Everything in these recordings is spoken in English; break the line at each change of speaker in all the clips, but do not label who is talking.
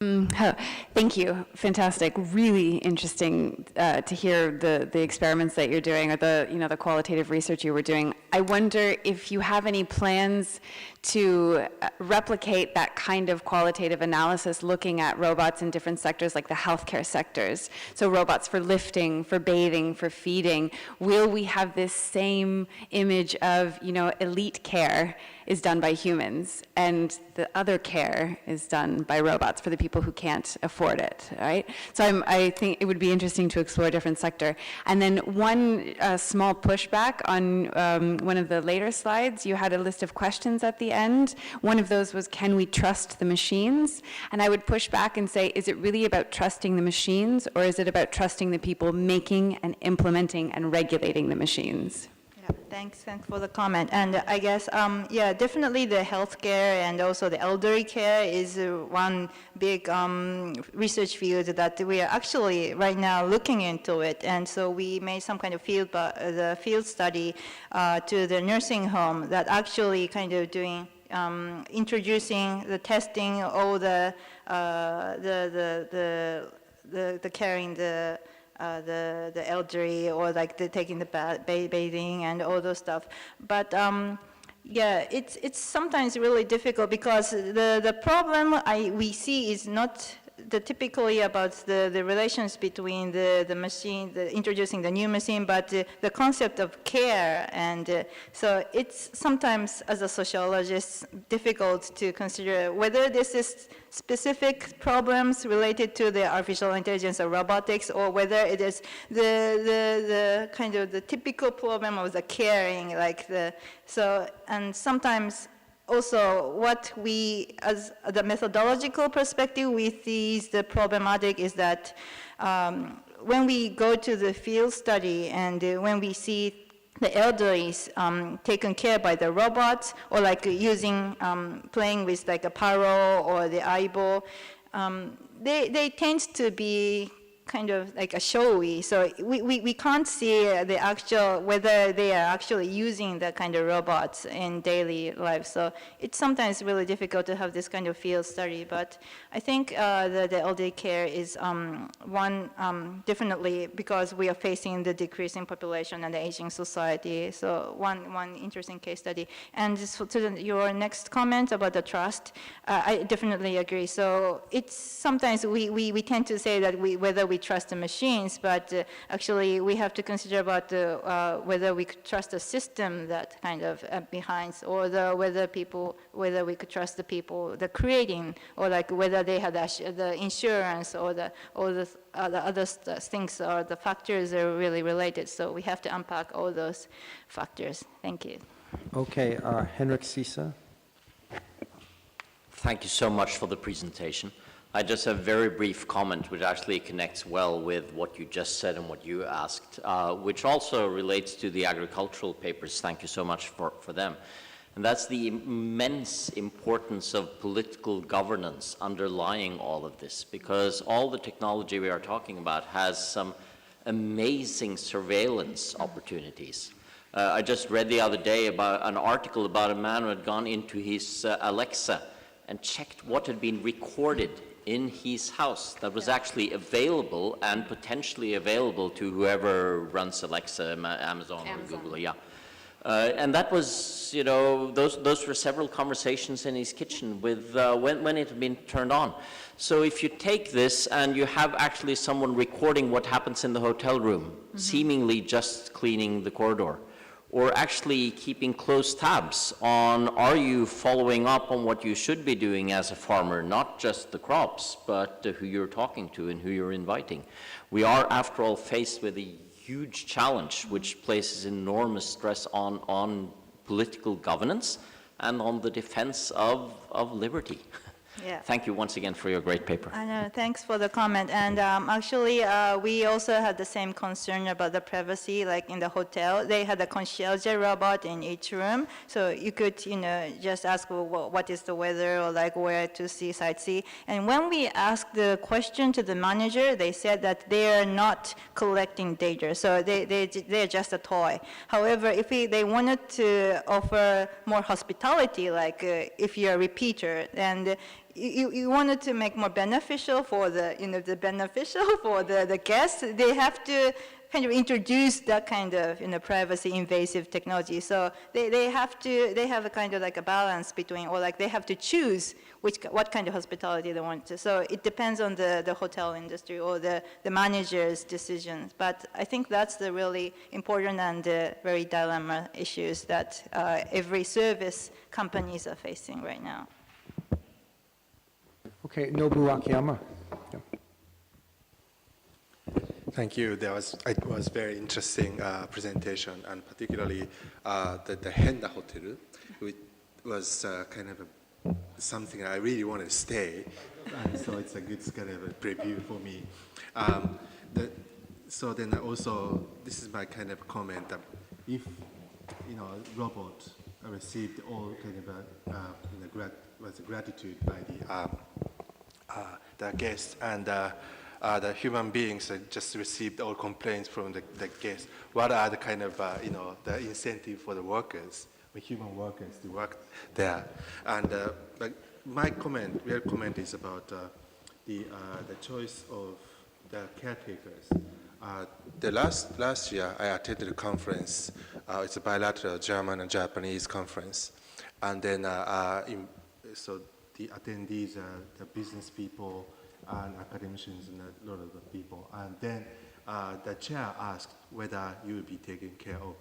Thank you. Fantastic. Really interesting to hear the experiments that you're doing, or the qualitative research you were doing. I wonder if you have any plans to replicate that kind of qualitative analysis, looking at robots in different sectors, like the healthcare sectors. So robots for lifting, for bathing, for feeding. Will we have this same image of, elite care is done by humans, and the other care is done by robots for the people who can't afford it, right? So I think it would be interesting to explore a different sector. And then one small pushback on one of the later slides, you had a list of questions at the end. One of those was, can we trust the machines? And I would push back and say, is it really about trusting the machines, or is it about trusting the people making and implementing and regulating the machines?
Thanks for the comment. And I guess, yeah, definitely the healthcare and also the elderly care is one big research field that we are actually right now looking into it. And so we made some kind of field study to the nursing home that actually kind of doing introducing the testing, all the caring the elderly, or like taking the bathing and all those stuff. But yeah, it's sometimes really difficult, because the problem we see is not typically about the relations between the machine, introducing the new machine, but the concept of care. And so it's sometimes, as a sociologist, difficult to consider whether this is specific problems related to the artificial intelligence or robotics, or whether it is the kind of the typical problem of the caring, and sometimes also, what we, as the methodological perspective, we see the problematic is that when we go to the field study and when we see the elderly taken care by the robots, or like using, playing with like a Paro or the Aibo, they tend to be kind of like a showy. So we can't see the actual, whether they are actually using the kind of robots in daily life. So it's sometimes really difficult to have this kind of field study. But I think the elderly care is one, definitely, because we are facing the decreasing population and the aging society. So one interesting case study. And to your next comment about the trust, I definitely agree. So it's sometimes we tend to say that whether we trust the machines, but actually we have to consider about whether we could trust the system that kind of behind, or whether we could trust the people, the creating, or like whether they had the insurance, or the other things, or the factors are really related. So we have to unpack all those factors. Thank you.
Okay, Henrik Sisa.
Thank you so much for the presentation. I just have a very brief comment, which actually connects well with what you just said and what you asked, which also relates to the agricultural papers. Thank you so much for them. And that's the immense importance of political governance underlying all of this, because all the technology we are talking about has some amazing surveillance opportunities. I just read the other day about an article about a man who had gone into his Alexa and checked what had been recorded in his house that was actually available and potentially available to whoever runs Alexa, Amazon. Or Google, yeah. And that was, those were several conversations in his kitchen with when it had been turned on. So if you take this and you have actually someone recording what happens in the hotel room, seemingly just cleaning the corridor, or actually keeping close tabs on, are you following up on what you should be doing as a farmer, not just the crops, but who you're talking to and who you're inviting. We are, after all, faced with a huge challenge, which places enormous stress on political governance and on the defense of liberty.
Yeah.
Thank you once again for your great paper.
I know, thanks for the comment. And actually, we also had the same concern about the privacy, like in the hotel. They had a concierge robot in each room. So you could, just ask, well, what is the weather, or like where to sightsee. And when we asked the question to the manager, they said that they are not collecting data. So they're just a toy. However, if they wanted to offer more hospitality, like if you're a repeater, and you wanted to make more beneficial for the, the beneficial for the guests, they have to kind of introduce that kind of, privacy invasive technology. So they have a kind of like a balance between, or like they have to choose what kind of hospitality they want to. So it depends on the hotel industry or the manager's decisions. But I think that's the really important and very dilemma issues that every service companies are facing right now.
Okay, Nobu Akiyama. Yeah.
Thank you. It was very interesting presentation, and particularly the Henda Hotel, which was kind of something I really want to stay, and so it's a good kind of a preview for me. So then also, this is my kind of comment that if robot received all kind of gratitude by the guests, and the human beings just received all complaints from the guests. What are the kind of, the incentive for the workers, the human workers to work there? And my real comment is about the choice of the caretakers. The last year, I attended a conference. It's a bilateral German and Japanese conference. And then, so the attendees are the business people, and academicians and a lot of the people. And then the chair asked whether you would be taken care of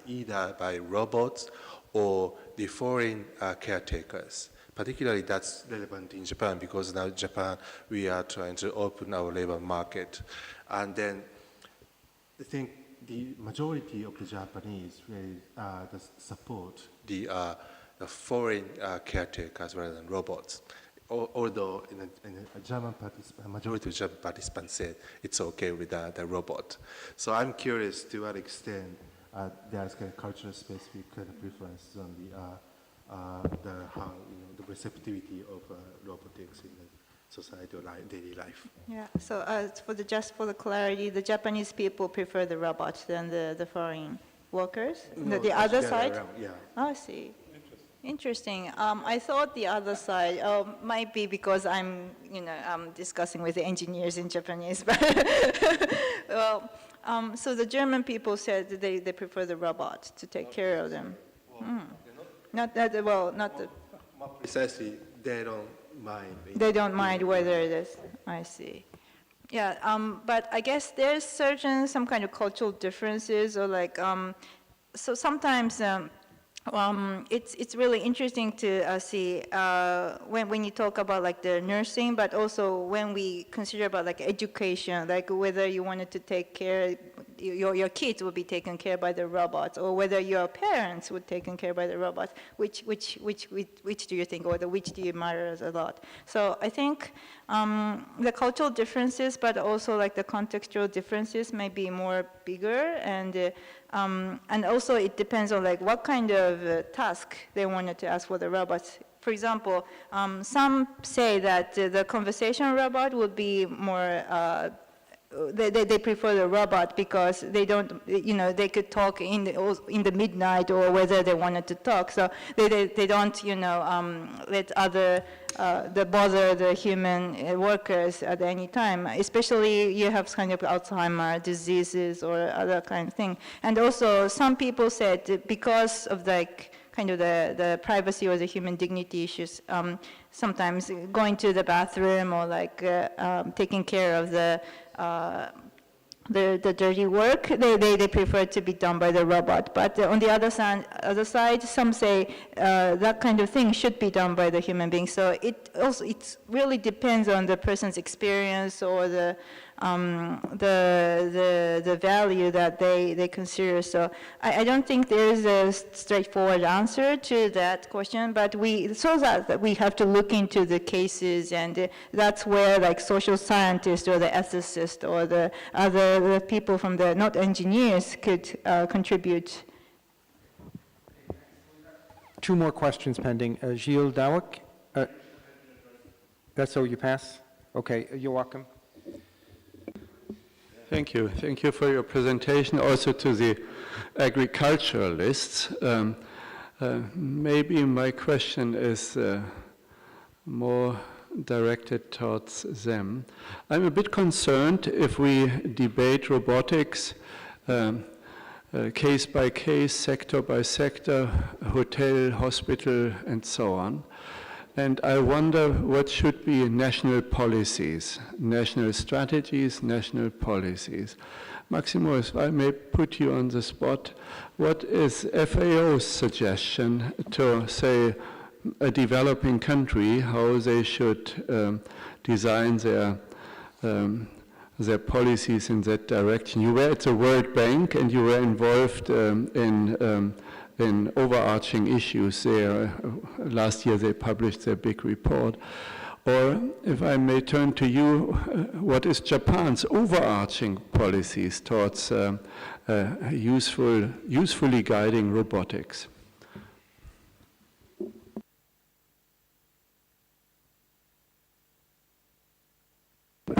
either by robots or the foreign caretakers. Particularly that's relevant in Japan, because now in Japan we are trying to open our labor market. And then I think the majority of the Japanese really support the foreign caretakers rather than robots. Although a German majority of German participants said it's okay with the robot. So I'm curious to what extent there's kind of cultural specific kind of preferences on the receptivity of robotics in the society or daily life.
Yeah. So just for the clarity, the Japanese people prefer the robots than the foreign workers.
No,
the other side.
Around, yeah.
Oh, I see. Interesting. I thought the other side might be because I'm discussing with the engineers in Japanese, but well, so the German people said that they prefer the robot to take care of them. Not the.
More precisely, they don't mind.
They don't mind whether it is. I see. Yeah. But I guess there's some kind of cultural differences, or like so sometimes. It's really interesting to see when you talk about like the nursing, but also when we consider about like education, like whether you wanted to take care, your kids will be taken care by the robots, or whether your parents would taken care by the robots. Which do you think, or which do you admire a lot? So I think the cultural differences, but also like the contextual differences, may be more bigger, and also it depends on like what kind of task they wanted to ask for the robots. For example, some say that the conversation robot would be more, they prefer the robot because they don't, they could talk in the midnight, or whether they wanted to talk. So they don't, let other, bother the human workers at any time, especially you have kind of Alzheimer's diseases or other kind of thing. And also some people said that because of like kind of the privacy or the human dignity issues, sometimes going to the bathroom or like taking care of the dirty work, they prefer to be done by the robot. But on the other side, some say that kind of thing should be done by the human being. So it really depends on the person's experience or the value that they consider. So I don't think there is a straightforward answer to that question, but we have to look into the cases, and that's where like social scientists or the ethicists or the other people from the not engineers could contribute.
Two more questions pending. Gilles Dawick? That's so you pass? Okay, you're welcome.
Thank you. Thank you for your presentation, also to the agriculturalists. Maybe my question is more directed towards them. I'm a bit concerned if we debate robotics case by case, sector by sector, hotel, hospital, and so on. And I wonder what should be national policies, national strategies, national policies. Maximo, if I may put you on the spot, what is FAO's suggestion to, say, a developing country, how they should design their policies in that direction? You were at the World Bank and you were involved in overarching issues there. Last year they published their big report. Or if I may turn to you, what is Japan's overarching policies towards usefully guiding robotics?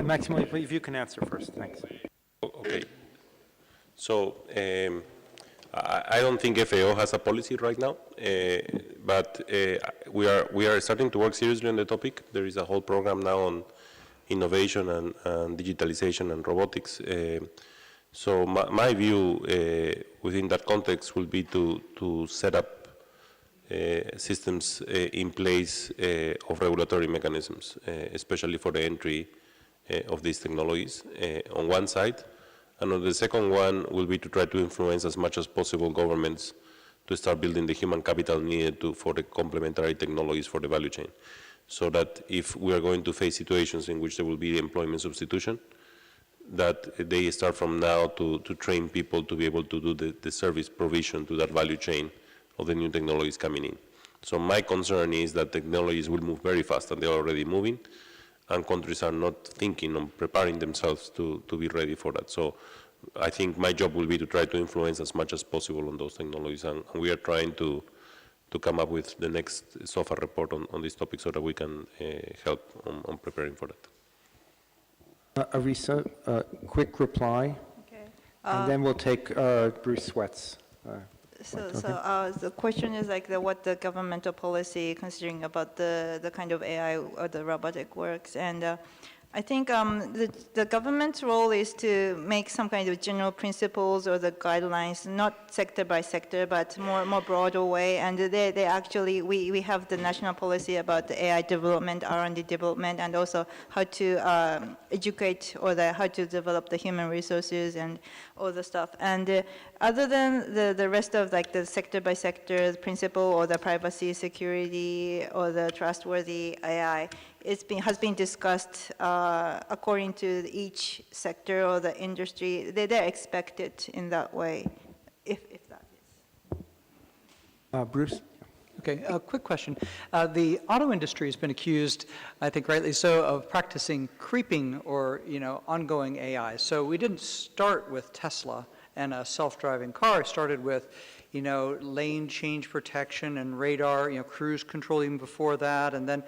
Maximo, if you can answer first, thanks.
Okay. So I don't think FAO has a policy right now, but we are starting to work seriously on the topic. There is a whole program now on innovation and digitalization and robotics. So my view within that context will be to set up systems in place of regulatory mechanisms, especially for the entry of these technologies on one side. And on the second one will be to try to influence as much as possible governments to start building the human capital needed for the complementary technologies for the value chain. So that if we are going to face situations in which there will be employment substitution, that they start from now to train people to be able to do the service provision to that value chain of the new technologies coming in. So my concern is that technologies will move very fast, and they're already moving, and countries are not thinking on preparing themselves to be ready for that. So I think my job will be to try to influence as much as possible on those technologies, and we are trying to come up with the next SOFA report on this topic so that we can help on preparing for that.
Arisa, quick reply,
Okay.
and then we'll take Bruce Sweat's.
The question is like what the governmental policy considering about the kind of AI or the robotic works, and I think the government's role is to make some kind of general principles or the guidelines, not sector by sector, but more broader way. And they actually, we have the national policy about the AI development, R&D development, and also how to educate or how to develop the human resources and all the stuff. And other than the rest of like the sector by sector principle or the privacy, security, or the trustworthy AI, has been discussed according to each sector or the industry. They're expected in that way, if that is.
Bruce?
Okay, a quick question. The auto industry has been accused, I think rightly so, of practicing creeping or, ongoing AI. So we didn't start with Tesla and a self-driving car. It started with, lane change protection and radar, cruise control even before that, and then,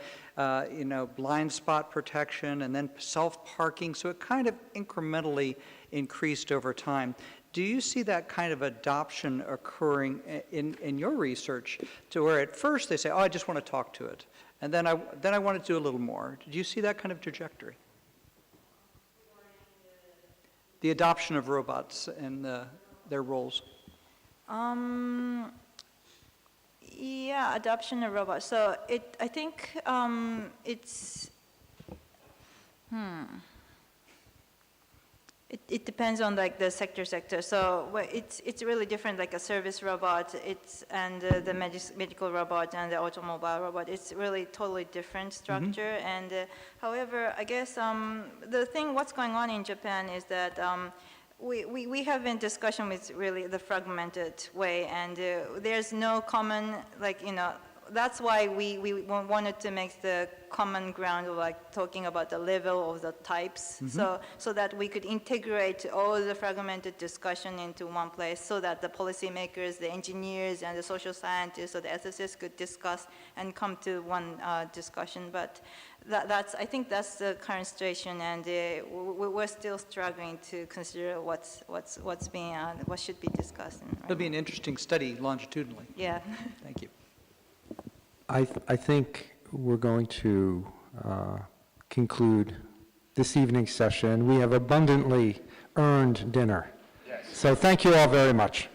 blind spot protection, and then self-parking. So it kind of incrementally increased over time. Do you see that kind of adoption occurring in your research to where at first they say, oh, I just want to talk to it, and then I want to do a little more? Do you see that kind of trajectory? The adoption of robots and their roles.
Yeah, adoption of robots. So I think it's, It depends on like the sector. So it's really different, like a service robot, and the medical robot and the automobile robot. It's really totally different structure. Mm-hmm. And however, I guess what's going on in Japan is that we have been discussion with really the fragmented way, and there's no common, that's why we wanted to make the common ground of like talking about the level of the types, mm-hmm. so that we could integrate all the fragmented discussion into one place, so that the policymakers, the engineers, and the social scientists, or the ethicists could discuss and come to one discussion. But I think that's the current situation, and we're still struggling to consider what should be discussed.
It'll be an interesting study longitudinally.
Yeah.
Thank you.
I think we're going to conclude this evening's session. We have abundantly earned dinner. So thank you all very much.